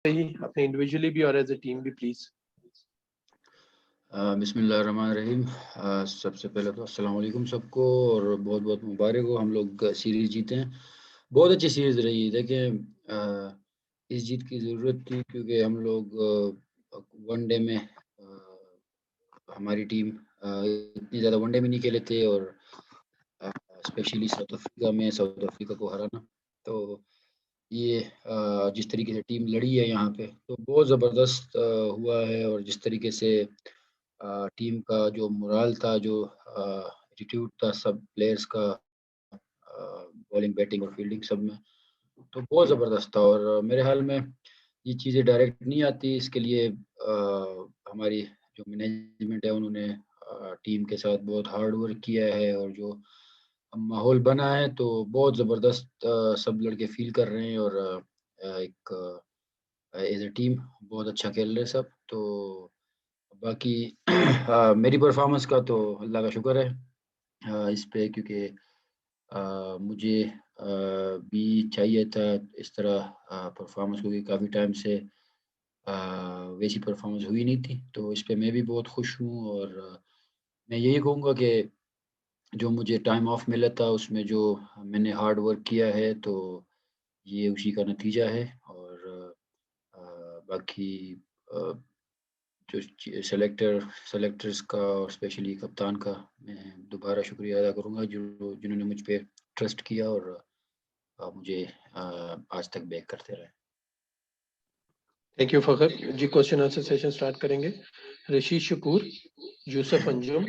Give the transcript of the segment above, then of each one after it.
اپنے انڈیویجولی بھی اور ایز اے ٹیم بھی پلیز. بسم اللہ الرحمن الرحیم. سب سے پہلے تو السلام علیکم سب کو، اور بہت بہت مبارک ہو. ہم لوگ سیریز جیتے ہیں، بہت اچھی سیریز رہی. دیکھیں اس جیت کی ضرورت تھی کیونکہ ہم لوگ ون ڈے میں ہماری ٹیم اتنی زیادہ ون ڈے میں نہیں کھیلے تھے، اور اسپیشلی ساؤتھ افریقہ کو ہرانا. تو یہ جس طریقے سے ٹیم لڑی ہے یہاں پہ تو بہت زبردست ہوا ہے. اور جس طریقے سے ٹیم کا جو مورال تھا، جو ایٹیٹیوڈ تھا سب پلیئرز کا، بالنگ بیٹنگ اور فیلڈنگ سب میں، تو بہت زبردست تھا. اور میرے حال میں یہ چیزیں ڈائریکٹ نہیں آتی، اس کے لیے ہماری جو مینجمنٹ ہے انہوں نے ٹیم کے ساتھ بہت ہارڈ ورک کیا ہے، اور جو ماحول بنا ہے تو بہت زبردست سب لڑکے فیل کر رہے ہیں، اور ایک ایز اے ٹیم بہت اچھا کھیل رہے سب. تو باقی میری پرفارمنس کا تو اللہ کا شکر ہے اس پہ، کیونکہ مجھے بھی چاہیے تھا اس طرح پرفارمنس، کیونکہ کافی ٹائم سے ویسی پرفارمنس ہوئی نہیں تھی. تو اس پہ میں بھی بہت خوش ہوں، اور میں یہی کہوں گا کہ جو مجھے ٹائم آف ملا تھا اس میں جو میں نے ہارڈ ورک کیا ہے تو یہ اسی کا نتیجہ ہے. اور باقی جو سلیکٹرز کا اور اسپیشلی کپتان کا میں دوبارہ شکریہ ادا کروں گا، جنہوں نے مجھ پہ ٹرسٹ کیا اور مجھے آج تک بیک کرتے رہے. تھینک یو فخر جی. کوشچن آنسر سیشن سٹارٹ کریں گے. رشید شکور، یوسف انجم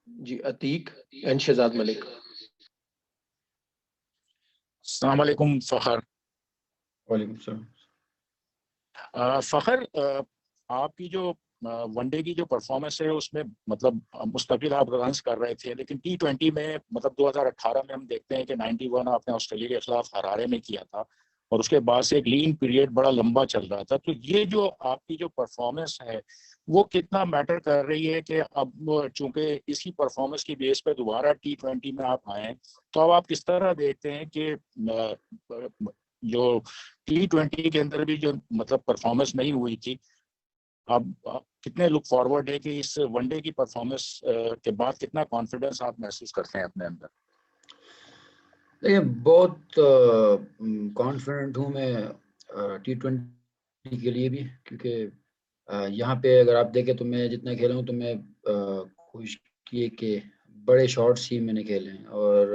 جی، عتیق اینڈ شہزاد ملک. السلام علیکم فخر. وعلیکم السلام. فخر، آپ کی جو ون ڈے کی جو پرفارمنس ہے اس میں مطلب مستقل آپ رنس کر رہے تھے، لیکن T20 میں مطلب 2018 میں ہم دیکھتے ہیں کہ 91 آپ نے آسٹریلیا کے خلاف ہرارے میں کیا تھا، اور اس کے بعد سے ایک لین پیریڈ بڑا لمبا چل رہا تھا. تو یہ جو آپ کی جو پرفارمنس ہے وہ کتنا میٹر کر رہی ہے کہ اب چونکہ اسی پرفارمنس کی بیس پہ دوبارہ T20 میں آپ آئے ہیں، تو اب آپ کس طرح دیکھتے ہیں کہ جو T20 کے اندر بھی جو مطلب پرفارمنس نہیں ہوئی تھی، اب کتنے لک فارورڈ ہے کہ اس ون ڈے کی پرفارمنس کے بعد کتنا کانفیڈنس آپ محسوس کرتے ہیں اپنے اندر؟ دیکھیں بہت کانفیڈنٹ ہوں میں T20 کے لیے بھی، کیونکہ یہاں پہ اگر آپ دیکھیں تو میں جتنا کھیلا ہوں تو میں کوشش کی کہ بڑے شاٹس ہی میں نے کھیلے ہیں. اور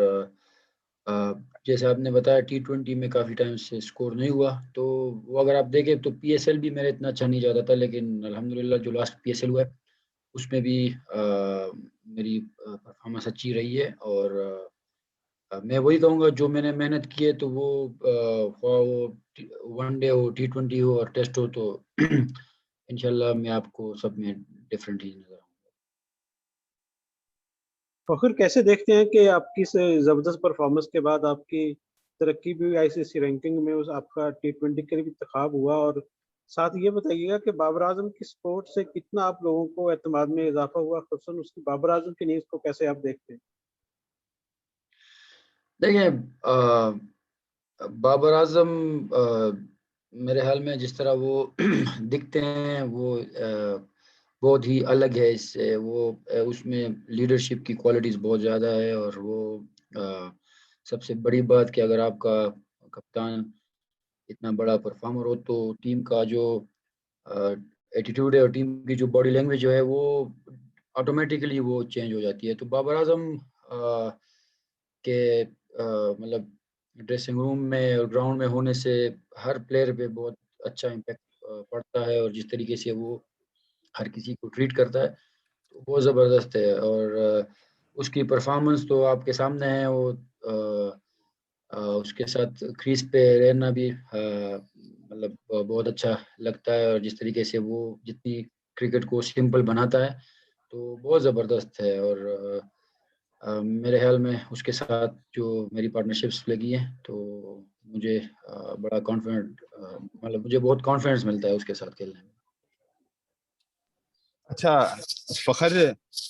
جیسے آپ نے بتایا T20 میں کافی ٹائم سے سکور نہیں ہوا، تو وہ اگر آپ دیکھیں تو PSL بھی میرا اتنا اچھا نہیں جاتا تھا، لیکن الحمدللہ جو لاسٹ PSL ہوا ہے اس میں بھی میری پرفارمنس اچھی رہی ہے. اور میں وہی کہوں گا جو میں نے محنت کی ہے تو وہ ون ڈے ہو، T20 ہو اور ٹیسٹ ہو، تو انشاءاللہ میں آپ کو سب میں ڈفرینٹ ہی نظر آؤں. فخر کیسے دیکھتے ہیں کہ آپ کی زبردست پرفارمنس کے بعد آپ کی ترقی بھی ICC رینکنگ میں آپ کا T20 کے لیے بھی انتخاب ہوا، اور ساتھ یہ بتائیے گا کہ بابر اعظم کی سپورٹ سے کتنا آپ لوگوں کو اعتماد میں اضافہ ہوا، خصوصاً اس کی بابر اعظم کی نیوز کو کیسے آپ دیکھتے ہیں؟ دیکھیں بابر اعظم میرے حال میں جس طرح وہ دکھتے ہیں وہ بہت ہی الگ ہے اس سے. وہ اس میں لیڈرشپ کی کوالٹیز بہت زیادہ ہے، اور وہ سب سے بڑی بات کہ اگر آپ کا کپتان اتنا بڑا پرفارمر ہو تو ٹیم کا جو ایٹیٹیوڈ ہے اور ٹیم کی جو باڈی لینگویج جو ہے وہ آٹومیٹیکلی وہ چینج ہو جاتی ہے. تو بابر اعظم کے مطلب ڈریسنگ روم میں اور گراؤنڈ میں ہونے سے ہر پلیئر پہ بہت اچھا امپیکٹ پڑتا ہے، اور جس طریقے سے وہ ہر کسی کو ٹریٹ کرتا ہے تو بہت زبردست ہے. اور اس کی پرفارمنس تو آپ کے سامنے ہے. وہ اس کے ساتھ کریز پہ رہنا بھی مطلب بہت اچھا لگتا ہے، اور جس طریقے سے وہ جتنی کرکٹ کو سمپل بناتا ہے تو بہت زبردست ہے. اور میرے خیال میں اس کے ساتھ جو میری پارٹنرشپس لگی ہیں تو مجھے بڑا کانفیڈنٹ مطلب مجھے بہت کانفیڈنس ملتا ہے اس کے ساتھ کھیلنے میں. اچھا فخر،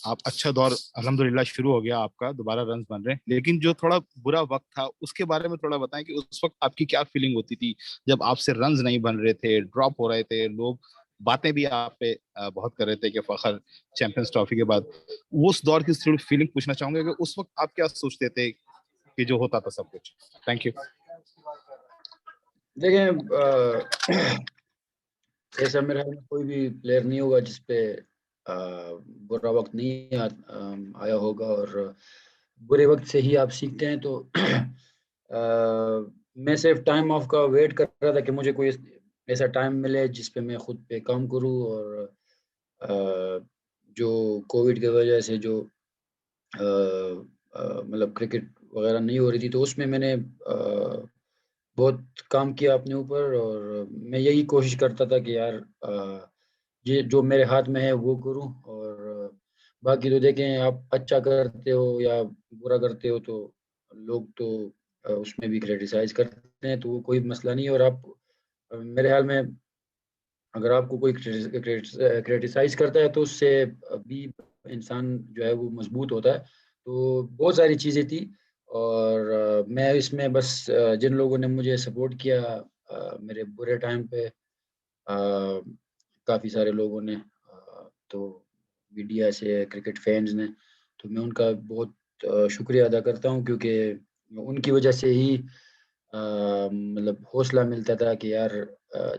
آپ اچھا دور الحمدللہ شروع ہو گیا آپ کا، دوبارہ رنز بن رہے ہیں، لیکن جو تھوڑا برا وقت تھا اس کے بارے میں تھوڑا بتائیں کہ اس وقت آپ کی کیا فیلنگ ہوتی تھی جب آپ سے رنز نہیں بن رہے تھے، ڈراپ ہو رہے تھے، لوگ باتیں بھی آپ پہ بہت کر رہے تھے کہ فخر چیمپئنز ٹرافی کے بعد، اس دور کی تھوڑی فیلنگ پوچھنا چاہوں گا کہ اس وقت آپ کیا سوچتے تھے کہ جو ہوتا تھا سب کچھ. Thank you. دیکھیں ایسا میرا کوئی بھی پلیئر نہیں ہوگا جس پہ برا وقت نہیں آیا ہوگا، اور برے وقت سے ہی آپ سیکھتے ہیں. تو میں صرف ٹائم آف کا ویٹ کر رہا تھا کہ مجھے کوئی ایسا ٹائم ملے جس پہ میں خود پہ کام کروں. اور جو کووڈ کی وجہ سے جو مطلب کرکٹ وغیرہ نہیں ہو رہی تھی، تو اس میں نے بہت کام کیا اپنے اوپر، اور میں یہی کوشش کرتا تھا کہ یار یہ جو میرے ہاتھ میں ہے وہ کروں. اور باقی تو دیکھیں، آپ اچھا کرتے ہو یا برا کرتے ہو تو لوگ تو اس میں بھی کریٹیسائز کرتے ہیں، تو وہ کوئی مسئلہ نہیں ہے. اور آپ میرے خیال میں اگر آپ کو کوئی کریٹیسائز کرتا ہے تو اس سے بھی انسان جو ہے وہ مضبوط ہوتا ہے. تو بہت ساری چیزیں تھی، اور میں اس میں بس جن لوگوں نے مجھے سپورٹ کیا میرے برے ٹائم پہ، کافی سارے لوگوں نے، تو میڈیا سے، کرکٹ فینز نے، تو میں ان کا بہت شکریہ ادا کرتا ہوں، کیونکہ ان کی وجہ سے ہی مطلب حوصلہ ملتا تھا کہ یار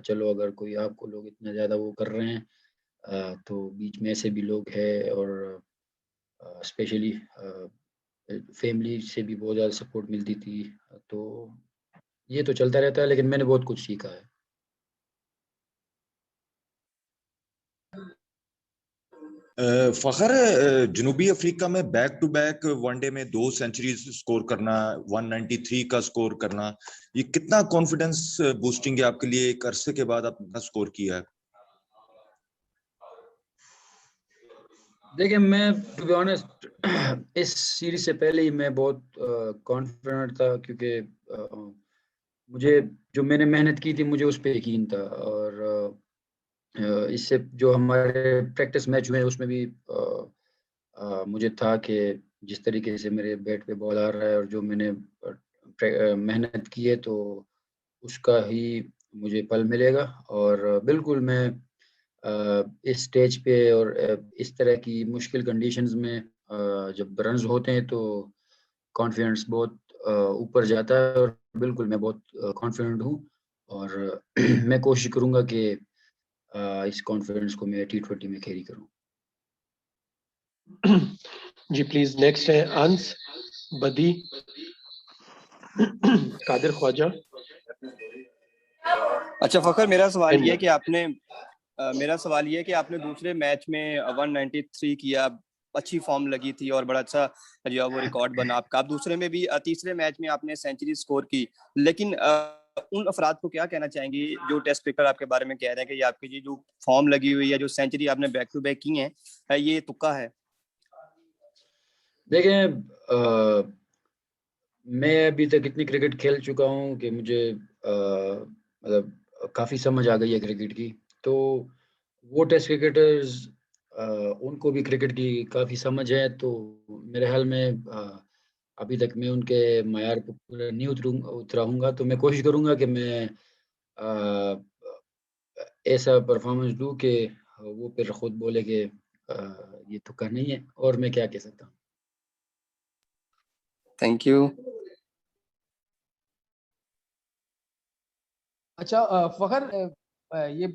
چلو اگر کوئی آپ کو لوگ اتنا زیادہ وہ کر رہے ہیں تو بیچ میں ایسے بھی لوگ ہیں. اور اسپیشلی فیملی سے بھی بہت زیادہ سپورٹ ملتی تھی. تو یہ تو چلتا رہتا ہے، لیکن میں نے بہت کچھ سیکھا ہے. فخر، جنوبی افریقہ میں back to back one day میں 2 سینچریز سکور کرنا، 193 کا سکور کرنا، یہ کتنا کانفیڈنس بوسٹنگ ہے آپ کے لیے؟ ایک عرصے کے بعد آپ نے سکور کیا ہے. دیکھیں میں ٹو بی آنیسٹ اس سیریز سے پہلے ہی میں بہت کانفیڈنٹ تھا، کیونکہ مجھے جو میں نے محنت کی تھی مجھے اس پہ یقین تھا. اور اس سے جو ہمارے پریکٹس میچ ہوئے اس میں بھی مجھے تھا کہ جس طریقے سے میرے بیٹ پہ بال آ رہا ہے اور جو میں نے محنت کی ہے تو اس کا ہی مجھے پھل ملے گا. اور بالکل میں اس سٹیج پہ اور اس طرح کی مشکل کنڈیشنز میں جب رنز ہوتے ہیں تو کانفیڈنس بہت اوپر جاتا ہے. اور بالکل میں بہت کانفیڈنٹ ہوں، اور میں کوشش کروں گا کہ اس کانفیڈنس کو میں T20 میں کیری کروں. جی پلیز نیکسٹ ہے انس بدی قادر خواجہ. اچھا فخر، میرا سوال یہ ہے کہ آپ نے دوسرے میچ میں 193 کیا، اچھی فارم لگی تھی اور بڑا اچھا جو وہ ریکارڈ بنا آپ کا. آپ دوسرے میں بھی تیسرے میچ میں آپ نے سینچری سکور کی، لیکن ان افراد کو کیا کہنا چاہیں گے جو ٹیسٹ کرکٹر آپ کے بارے میں کہہ رہے ہیں کہ یہ آپ کی جو فارم لگی ہوئی ہے، جو سینچری آپ نے بیک ٹو بیک کی ہیں، یہ تکا ہے؟ دیکھیں میں ابھی تک اتنی کرکٹ کھیل چکا ہوں کہ مجھے مطلب کافی سمجھ آ گئی ہے کرکٹ کی. تو وہ ٹیسٹ کرکٹرز ان کو بھی کرکٹ کی کافی سمجھ ہے. تو میرے حال میں ابھی تک میں ان کے معیار پر پورا نہیں اترا ہوں گا. تو میں کوشش کروں گا کہ میں ایسا پرفارمنس دوں کہ وہ پھر خود بولے کہ یہ تکا نہیں ہے. اور میں کیا کہہ سکتا ہوں. Thank you. اچھا فخر، یہ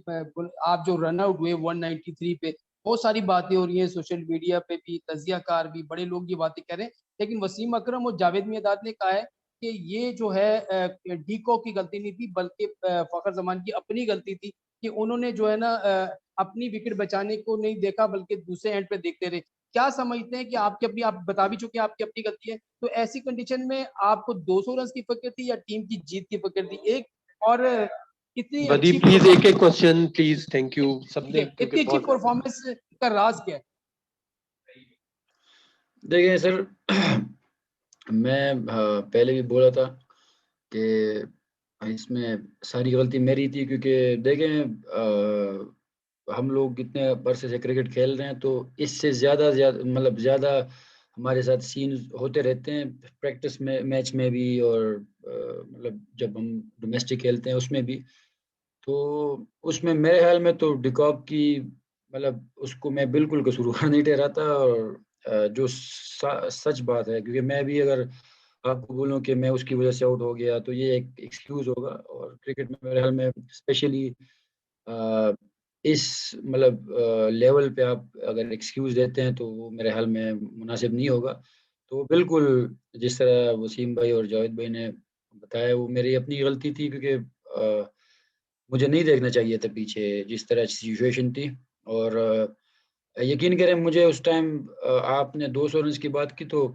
آپ جو رن آؤٹ ہوئے 193 پہ، بہت ساری باتیں ہو رہی ہیں سوشل میڈیا پہ بھی، تجزیہ کار بھی، بڑے لوگ یہ باتیں کہہ رہے ہیں، لیکن وسیم اکرم اور جاوید میرداد نے کہا ہے کہ یہ جو ہے ڈیکو کی غلطی نہیں تھی بلکہ فخر زمان کی اپنی غلطی تھی کہ انہوں نے جو ہے نا اپنی وکٹ بچانے کو نہیں دیکھا بلکہ دوسرے اینڈ پہ دیکھتے رہے. کیا سمجھتے ہیں کہ آپ کی اپنی، آپ بتا بھی چکے ہیں آپ کی اپنی غلطی ہے، تو ایسی کنڈیشن میں آپ کو 200 رنز کی فکر تھی یا ٹیم کی جیت کی فکر تھی؟ ایک اور اتنی بدی اچھی پلیز ایک کوشچن پلیز. تھینک یو سب نے. اتنی اچھی پرفارمنس کا راز کیا ہے؟ دیکھیں سر، میں پہلے بھی بولا تھا کہ اس میں ساری غلطی میری تھی، کیونکہ دیکھیں ہم لوگ اتنے عرصے سے کرکٹ کھیل رہے ہیں تو اس سے زیادہ زیادہ ہمارے ساتھ سینز ہوتے رہتے ہیں پریکٹس میں، میچ میں بھی، اور مطلب جب ہم ڈومیسٹک کھیلتے ہیں اس میں بھی. تو اس میں میرے خیال میں تو ڈیکاک کی مطلب اس کو میں بالکل قصوروار نہیں ٹھہراتا. اور جو سچ بات ہے، کیونکہ میں بھی اگر آپ کو بولوں کہ میں اس کی وجہ سے آؤٹ ہو گیا تو یہ ایک ایکسکیوز ہوگا. اور کرکٹ میں میرے خیال میں اسپیشلی اس مطلب لیول پہ آپ اگر ایکسکیوز دیتے ہیں تو وہ میرے خیال میں مناسب نہیں ہوگا. تو بالکل جس طرح وسیم بھائی اور جاوید بھائی نے بتایا وہ میری اپنی غلطی تھی، کیونکہ مجھے نہیں دیکھنا چاہیے تھا پیچھے جس طرح سچویشن تھی. اور یقین کریں مجھے اس ٹائم آپ نے 200 رنز کی بات کی تو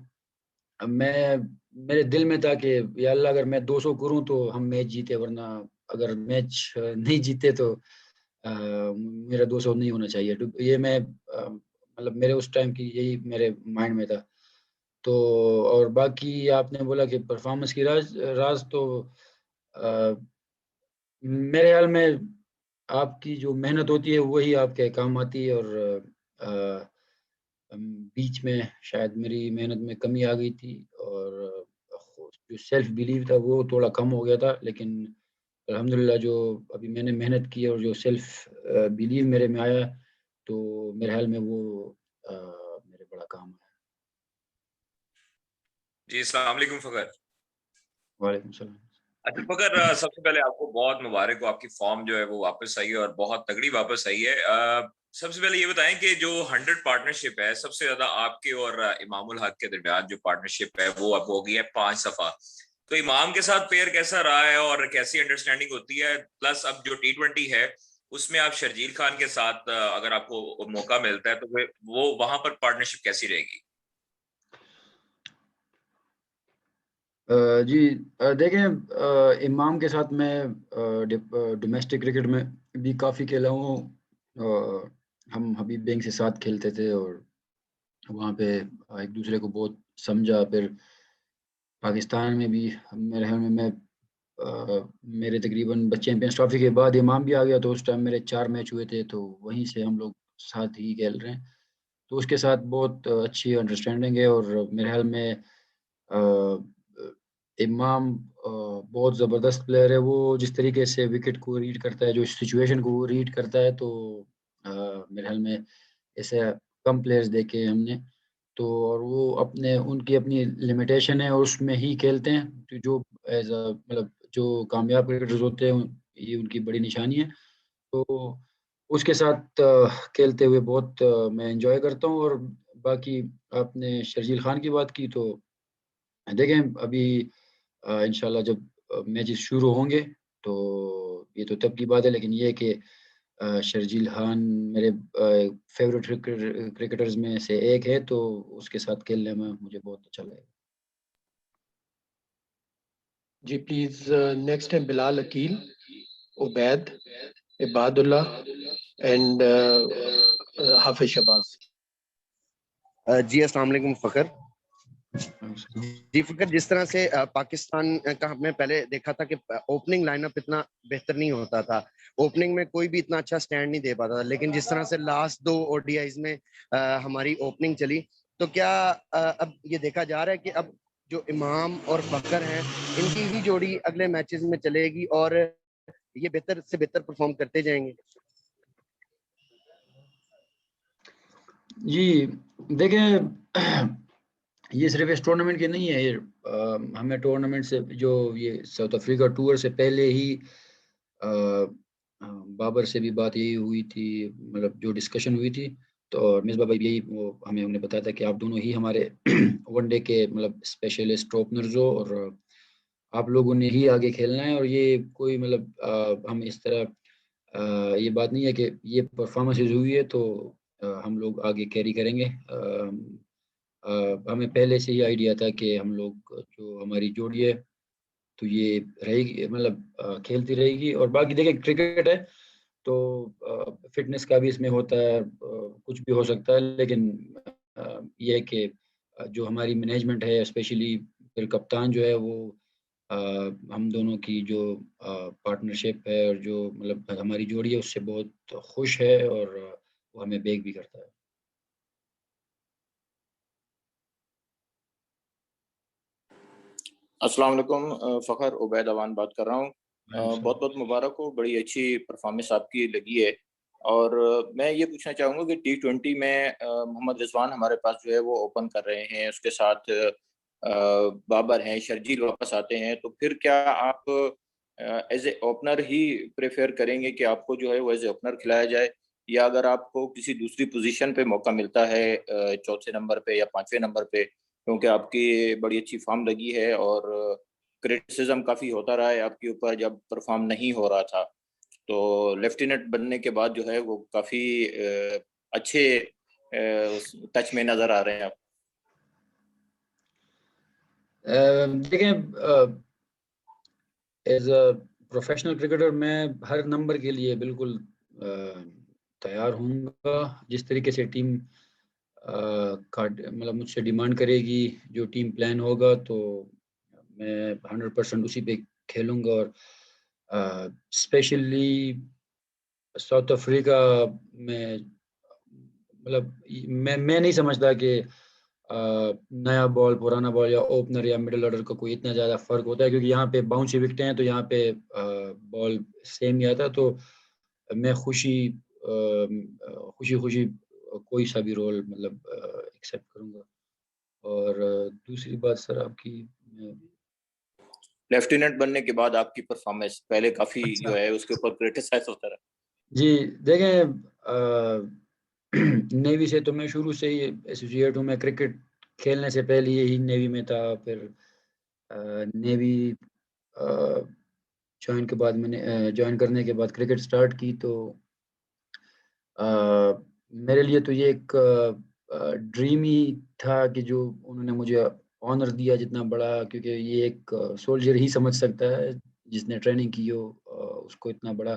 میرے دل میں تھا کہ یا اللہ اگر میں 200 کروں تو ہم میچ جیتے، ورنہ اگر میچ نہیں جیتے تو میرا 200 نہیں ہونا چاہیے. یہ میں مطلب میرے اس ٹائم کی یہی میرے مائنڈ میں تھا. تو اور باقی آپ نے بولا کہ پرفارمنس کی راز تو میرے خیال میں آپ کی جو محنت ہوتی ہے وہی آپ کے کام آتی ہے. اور بیچ میں شاید میری محنت میں کمی آ گئی تھی اور جو سیلف بیلیو تھا وہ تھوڑا کم ہو گیا تھا. لیکن الحمدللہ جو ابھی میں نے محنت کی اور جو سیلف بیلیو میرے میں آیا تو میرے خیال میں وہ میرے بڑا کام ہے. جی السلام علیکم فخر. وعلیکم السلام. اچھا فخر، سب سے پہلے آپ کو بہت مبارک ہو، آپ کی فارم جو ہے وہ واپس آئی ہے اور بہت تگڑی واپس آئی ہے. سب سے پہلے یہ بتائیں کہ جو 100 پارٹنرشپ ہے، سب سے زیادہ آپ کے اور امام الحق کے درمیان جو پارٹنرشپ ہے وہ اب ہو گئی ہے 5 صفحہ. تو امام کے ساتھ پیئر کیسا رہا ہے اور کیسی انڈرسٹینڈنگ ہوتی ہے؟ پلس اب جو T20 ہے اس میں آپ شرجیل خان کے ساتھ اگر آپ کو موقع ملتا ہے تو وہ وہاں پر پارٹنرشپ کیسی رہے گی؟ جی دیکھیں، امام کے ساتھ میں ڈومیسٹک کرکٹ میں بھی کافی کھیلا ہوں. ہم حبیب بینک سے ساتھ کھیلتے تھے اور وہاں پہ ایک دوسرے کو بہت سمجھا. پھر پاکستان میں بھی میرے خیال میں میرے تقریباً چیمپئنز ٹرافی کے بعد امام بھی آ گیا تو اس ٹائم میرے 4 میچ ہوئے تھے تو وہیں سے ہم لوگ ساتھ ہی کھیل رہے ہیں. تو اس کے ساتھ بہت اچھی انڈرسٹینڈنگ ہے. اور میرے خیال میں امام بہت زبردست پلیئر ہے. وہ جس طریقے سے وکٹ کو ریڈ کرتا ہے، جو سچویشن کو ریڈ کرتا ہے، تو میرے خیال میں ایسے کم پلیئرز دیکھے ہم نے. تو اور وہ ان کی اپنی لمیٹیشن ہے اور اس میں ہی کھیلتے ہیں. جو ایز اے مطلب جو کامیاب کرکٹرز ہوتے ہیں یہ ان کی بڑی نشانی ہے. تو اس کے ساتھ کھیلتے ہوئے بہت میں انجوائے کرتا ہوں. اور باقی آپ نے شرجیل خان کی بات کی تو دیکھیں ابھی انشاءاللہ جب میچز شروع ہوں گے تو یہ تو تب کی بات ہے، لیکن یہ کہ شرجیل خان میرے فیوریٹ کرکٹرز میں سے ایک ہے تو اس کے ساتھ کھیلنے میں مجھے بہت اچھا لگے گا. جی پلیز نیکسٹ ہے بلال عقیل، عبید، عباد اللہ اینڈ حافظ شہباز. جی السلام علیکم فخر. جی فخر، جس طرح سے پاکستان کا ہم نے پہلے دیکھا تھا کہ اوپننگ لائن اپ اتنا بہتر نہیں ہوتا تھا، اوپننگ میں کوئی بھی اتنا اچھا سٹینڈ نہیں دے پاتا تھا، لیکن جس طرح سے لاسٹ 2 ODIs میں ہماری اوپننگ چلی تو کیا اب یہ دیکھا جا رہا ہے کہ اب جو امام اور فخر ہیں ان کی ہی جوڑی اگلے میچز میں چلے گی اور یہ بہتر سے بہتر پرفارم کرتے جائیں گے؟ جی دیکھیں، یہ صرف اس ٹورنامنٹ کے نہیں ہے. ہمیں ٹورنامنٹ سے جو یہ ساؤتھ افریقہ ٹور سے پہلے ہی بابر سے بھی بات یہی ہوئی تھی، مطلب جو ڈسکشن ہوئی تھی تو مصباح بھائی یہی وہ ہمیں بتایا تھا کہ آپ دونوں ہی ہمارے ون ڈے کے مطلب اسپیشلسٹ اوپنرز ہو اور آپ لوگوں نے ہی آگے کھیلنا ہے. اور یہ کوئی مطلب ہم اس طرح یہ بات نہیں ہے کہ یہ پرفارمنس ہوئی ہے تو ہم لوگ آگے کیری کریں گے. ہمیں پہلے سے ہی آئیڈیا تھا کہ ہم لوگ جو ہماری جوڑی ہے تو یہ رہے گی، مطلب کھیلتی رہے گی. اور باقی دیکھیں کرکٹ ہے تو فٹنس کا بھی اس میں ہوتا ہے، کچھ بھی ہو سکتا ہے، لیکن یہ ہے کہ جو ہماری مینجمنٹ ہے اسپیشلی پھر کپتان جو ہے وہ ہم دونوں کی جو پارٹنرشپ ہے اور جو مطلب ہماری جوڑی ہے اس سے بہت خوش ہے اور وہ ہمیں بیک بھی کرتا ہے. السلام علیکم فخر، عبید اوان بات کر رہا ہوں. بہت بہت مبارک ہو، بڑی اچھی پرفارمنس آپ کی لگی ہے. اور میں یہ پوچھنا چاہوں گا کہ T20 میں محمد رضوان ہمارے پاس جو ہے وہ اوپن کر رہے ہیں، اس کے ساتھ بابر ہیں، شرجیل واپس آتے ہیں، تو پھر کیا آپ as a opener he prefer کریں گے کہ آپ کو جو ہے وہ ایز اے اوپنر کھلایا جائے، یا اگر آپ کو کسی دوسری پوزیشن پہ موقع ملتا ہے چوتھے نمبر پہ یا پانچویں نمبر پہ، کیونکہ آپ کی بڑی اچھی فارم لگی ہے اور کرٹیسزم کافی ہوتا رہا ہے آپ کے اوپر جب پرفارم نہیں ہو رہا تھا، تو لیفٹیننٹ بننے کے بعد جو ہے وہ کافی اچھے ٹچ میں نظر آ رہے ہیں آپ. دیکھیں ایز اے پروفیشنل کرکٹر میں ہر نمبر کے لیے بالکل تیار ہوں گا. جس طریقے سے ٹیم مطلب مجھ سے ڈیمانڈ کرے گی، جو ٹیم پلان ہوگا تو میں 100% اسی پہ کھیلوں گا. اور اسپیشلی ساؤتھ افریقہ میں مطلب میں نہیں سمجھتا کہ نیا بال، پرانا بال یا اوپنر یا مڈل آرڈر کا کوئی اتنا زیادہ فرق ہوتا ہے، کیونکہ یہاں پہ باؤنسی وکٹیں ہیں تو یہاں پہ بال سیم ہی آتا ہے. تو میں خوشی کوئی سا بھی رول مطلب ایکسیپٹ کروں گا. اور دوسری بات سر آپ کی لیفٹیننٹ بننے کے بعد آپ کی پرفارمنس پہلے کافی جو ہے اس کے اوپر کرٹیسائز ہوتا رہا. جی دیکھیں نیوی سے تو میں شروع سے ہی ایسوسیٹ ہوں. میں کرکٹ کھیلنے سے پہلے ہی نیوی میں تھا. پھر نیوی جوائن کرنے کے بعد کرکٹ سٹارٹ کی. تو میرے لیے تو یہ ایک ڈریم ہی تھا کہ جو انہوں نے مجھے آنر دیا جتنا بڑا، کیونکہ یہ ایک سولجر ہی سمجھ سکتا ہے جس نے ٹریننگ کی ہو اس کو اتنا بڑا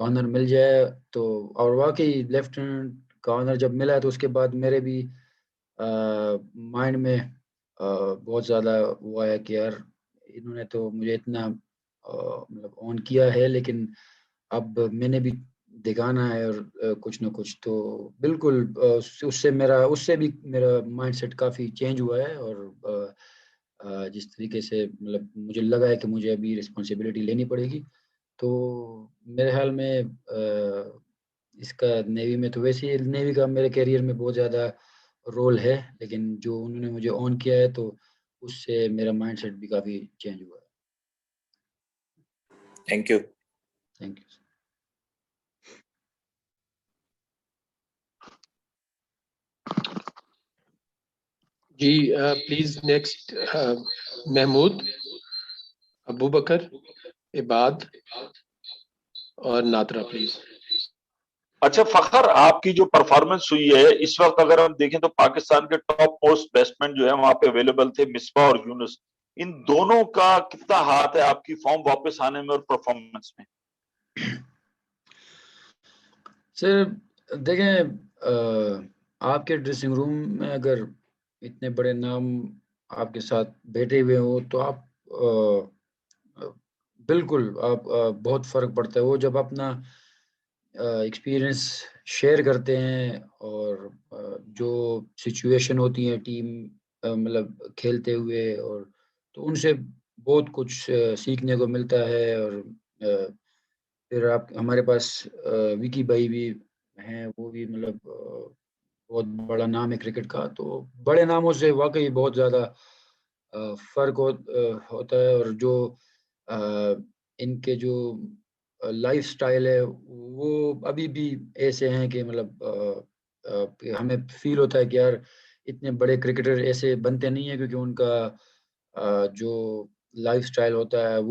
آنر مل جائے. تو اور واقعی لیفٹیننٹ کا آنر جب ملا تو اس کے بعد میرے بھی مائنڈ میں بہت زیادہ وہ آیا کہ یار انہوں نے تو مجھے اتنا مطلب آن کیا ہے، لیکن اب میں نے بھی دکھانا ہے اور کچھ نہ کچھ. تو بالکل اس سے بھی میرا مائنڈ سیٹ کافی چینج ہوا ہے. اور جس طریقے سے مطلب مجھے لگا ہے کہ مجھے ابھی رسپانسبلٹی لینی پڑے گی، تو میرے خیال میں اس کا نیوی میں تو ویسے ہی نیوی کا میرے کیریئر میں بہت زیادہ رول ہے، لیکن جو انہوں نے مجھے آن کیا ہے تو اس سے میرا مائنڈ سیٹ بھی کافی چینج ہوا ہے. Thank you. Thank you. جی پلیز نیکسٹ محمود، ابو بکر، عباد اور نادرا پلیز. اچھا فخر، آپ کی جو پرفارمنس ہوئی ہے اس وقت اگر ہم دیکھیں تو پاکستان کے ٹاپ موسٹ بیٹسمین جو ہے وہاں پہ اویلیبل تھے، مصباح اور یونس. ان دونوں کا کتنا ہاتھ ہے آپ کی فارم واپس آنے میں اور پرفارمنس میں؟ سر دیکھیں آپ کے ڈریسنگ روم میں اگر اتنے بڑے نام آپ کے ساتھ بیٹھے ہوئے ہوں تو آپ بالکل آپ بہت فرق پڑتا ہے. وہ جب اپنا ایکسپیرئنس شیئر کرتے ہیں اور جو سچویشن ہوتی ہیں ٹیم مطلب کھیلتے ہوئے، اور تو ان سے بہت کچھ سیکھنے کو ملتا ہے. اور پھر آپ ہمارے پاس وکی بھائی بھی ہیں، وہ بھی مطلب بہت بڑا نام ہے کرکٹ کا. تو بڑے ناموں سے واقعی بہت زیادہ فرق ہوتا ہے. اور جو ان کے جو لائف سٹائل ہے وہ ابھی بھی ایسے ہیں کہ مطلب ہمیں فیل ہوتا ہے کہ یار اتنے بڑے کرکٹر ایسے بنتے نہیں ہیں، کیونکہ ان کا جو لائف سٹائل ہوتا ہے وہ